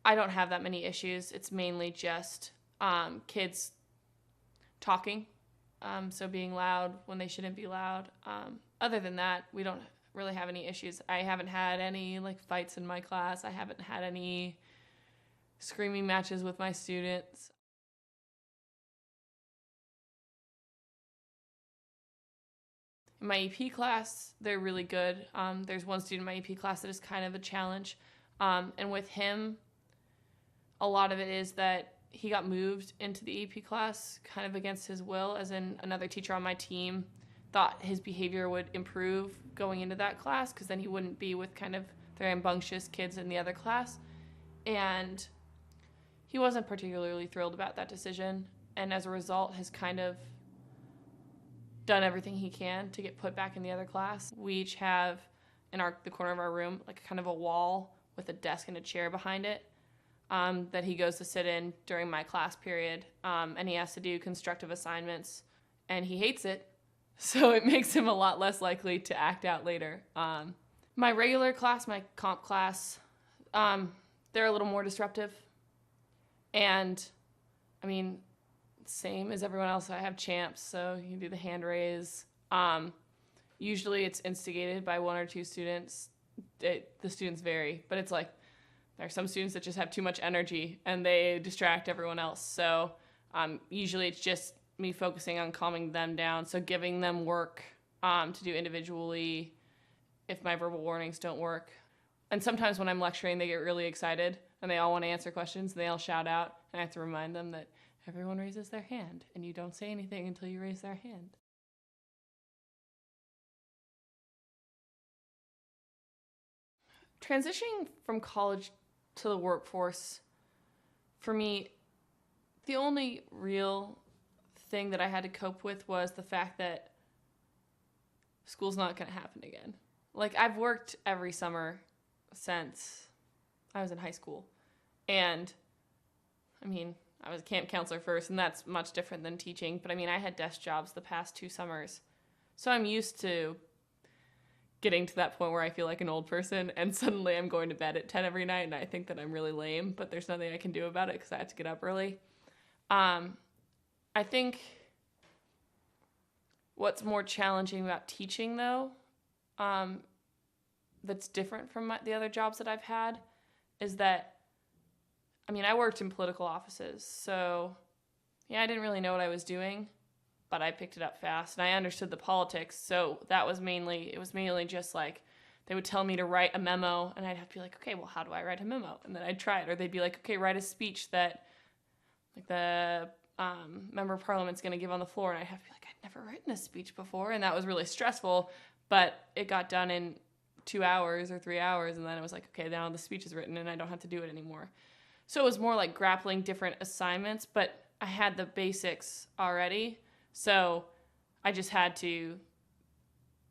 I don't have that many issues. It's mainly just kids talking, so being loud when they shouldn't be loud. Other than that, we don't really have any issues. I haven't had any like fights in my class. I haven't had any screaming matches with my students. In my EP class, they're really good. There's one student in my EP class that is kind of a challenge. And with him, a lot of it is that he got moved into the EP class kind of against his will, as in another teacher on my team thought his behavior would improve going into that class because then he wouldn't be with kind of the rambunctious kids in the other class. And he wasn't particularly thrilled about that decision, and as a result has kind of done everything he can to get put back in the other class. We each have in the corner of our room like kind of a wall with a desk and a chair behind it that he goes to sit in during my class period, and he has to do constructive assignments, and he hates it, so it makes him a lot less likely to act out later. My regular class, my comp class, they're a little more disruptive, and I mean, same as everyone else. I have champs, so you can do the hand raise. Usually it's instigated by one or two students. The students vary, but it's like there are some students that just have too much energy and they distract everyone else. So usually it's just me focusing on calming them down, so giving them work to do individually if my verbal warnings don't work. And sometimes when I'm lecturing, they get really excited and they all want to answer questions and they all shout out, and I have to remind them that everyone raises their hand, and you don't say anything until you raise their hand. Transitioning from college to the workforce, for me, the only real thing that I had to cope with was the fact that school's not going to happen again. Like, I've worked every summer since I was in high school, and I mean, I was a camp counselor first, and that's much different than teaching. But I mean, I had desk jobs the past 2 summers. So I'm used to getting to that point where I feel like an old person, and suddenly I'm going to bed at 10 every night, and I think that I'm really lame, but there's nothing I can do about it because I have to get up early. I think what's more challenging about teaching, though, that's different from the other jobs that I've had, is that I mean, I worked in political offices, so yeah, I didn't really know what I was doing, but I picked it up fast, and I understood the politics, so it was mainly just like, they would tell me to write a memo, and I'd have to be like, okay, well, how do I write a memo? And then I'd try it, or they'd be like, okay, write a speech that, like, the member of parliament's going to give on the floor, and I'd have to be like, I'd never written a speech before, and that was really stressful, but it got done in 2 hours or 3 hours, and then it was like, okay, now the speech is written, and I don't have to do it anymore. So it was more like grappling different assignments, but I had the basics already. So I just had to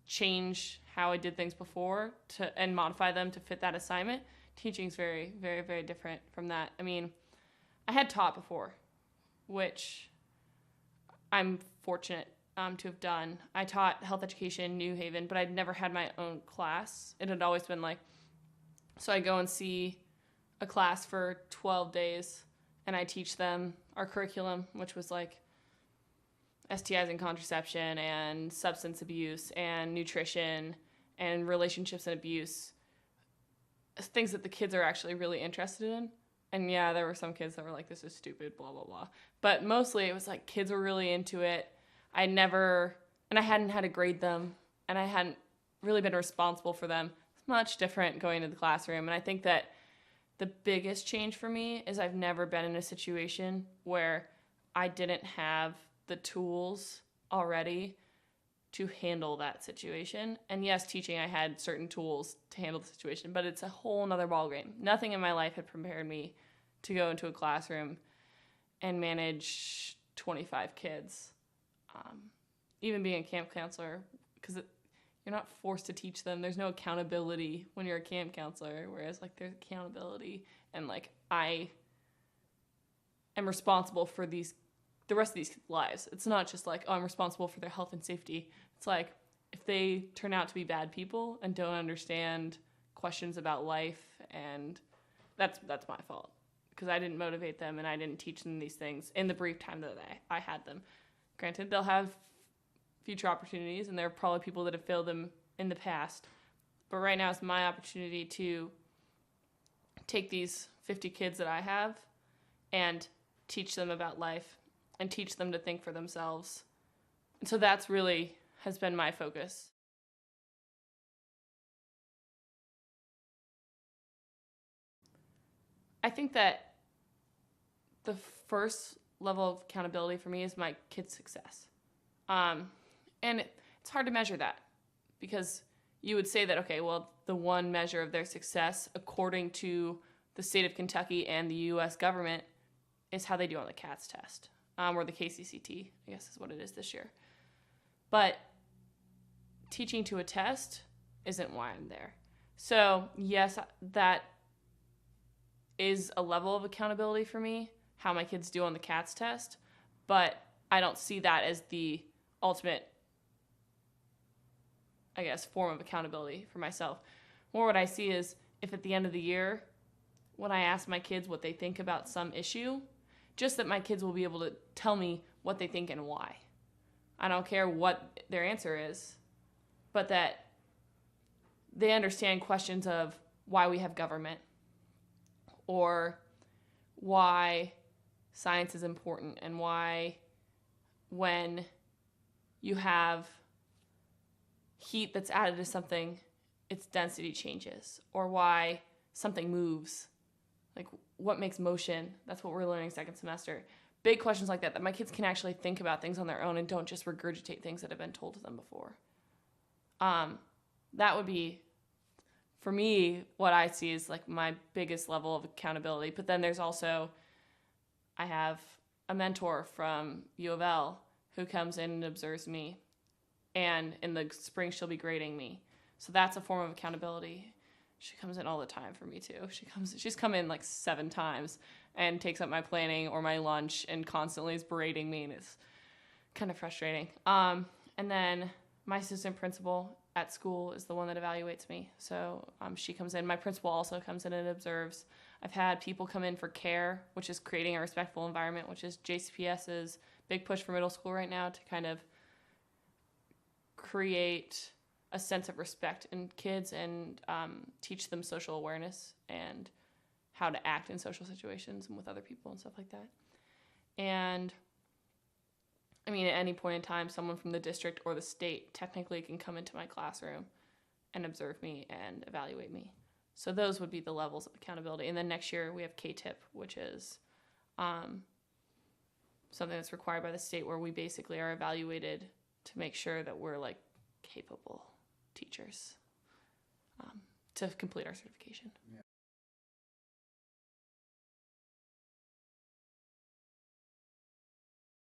change how I did things before and modify them to fit that assignment. Teaching's very, very, very different from that. I mean, I had taught before, which I'm fortunate to have done. I taught health education in New Haven, but I'd never had my own class. It had always been like, so I go and see a class for 12 days, and I teach them our curriculum, which was like STIs and contraception and substance abuse and nutrition and relationships and abuse, things that the kids are actually really interested in. And yeah, there were some kids that were like, this is stupid, blah, blah, blah. But mostly it was like kids were really into it. I hadn't had to grade them, and I hadn't really been responsible for them. It's much different going to the classroom. And I think that the biggest change for me is I've never been in a situation where I didn't have the tools already to handle that situation. And yes, teaching, I had certain tools to handle the situation, but it's a whole nother ballgame. Nothing in my life had prepared me to go into a classroom and manage 25 kids. Even being a camp counselor, because you're not forced to teach them. There's no accountability when you're a camp counselor, whereas like there's accountability, and like I am responsible for the rest of these kids' lives. It's not just like, oh, I'm responsible for their health and safety. It's like, if they turn out to be bad people and don't understand questions about life, and that's my fault. because I didn't motivate them and I didn't teach them these things in the brief time that I had them. Granted, they'll have future opportunities, and there are probably people that have failed them in the past. But right now it's my opportunity to take these 50 kids that I have and teach them about life and teach them to think for themselves. And so that's really has been my focus. I think that the first level of accountability for me is my kids' success. And it's hard to measure that because you would say that, okay, well, the one measure of their success, according to the state of Kentucky and the U.S. government, is how they do on the CATS test, or the KCCT, I guess is what it is this year. But teaching to a test isn't why I'm there. So, yes, that is a level of accountability for me, how my kids do on the CATS test, but I don't see that as the ultimate, I guess, form of accountability for myself. More what I see is if at the end of the year, when I ask my kids what they think about some issue, just that my kids will be able to tell me what they think and why. I don't care what their answer is, but that they understand questions of why we have government or why science is important and why when you have heat that's added to something, its density changes, or why something moves. Like, what makes motion? That's what we're learning second semester. Big questions like that, that my kids can actually think about things on their own and don't just regurgitate things that have been told to them before. That would be, for me, what I see is like my biggest level of accountability. But then there's also, I have a mentor from U of L who comes in and observes me. And in the spring, she'll be grading me. So that's a form of accountability. She comes in all the time for me too. She's come in like 7 times and takes up my planning or my lunch and constantly is berating me, and it's kind of frustrating. And then my assistant principal at school is the one that evaluates me. So she comes in. My principal also comes in and observes. I've had people come in for CARE, which is creating a respectful environment, which is JCPS's big push for middle school right now to kind of create a sense of respect in kids and teach them social awareness and how to act in social situations and with other people and stuff like that. And I mean, at any point in time, someone from the district or the state technically can come into my classroom and observe me and evaluate me. So those would be the levels of accountability. And then next year we have K-TIP, which is something that's required by the state where we basically are evaluated to make sure that we're like capable teachers to complete our certification. Yeah.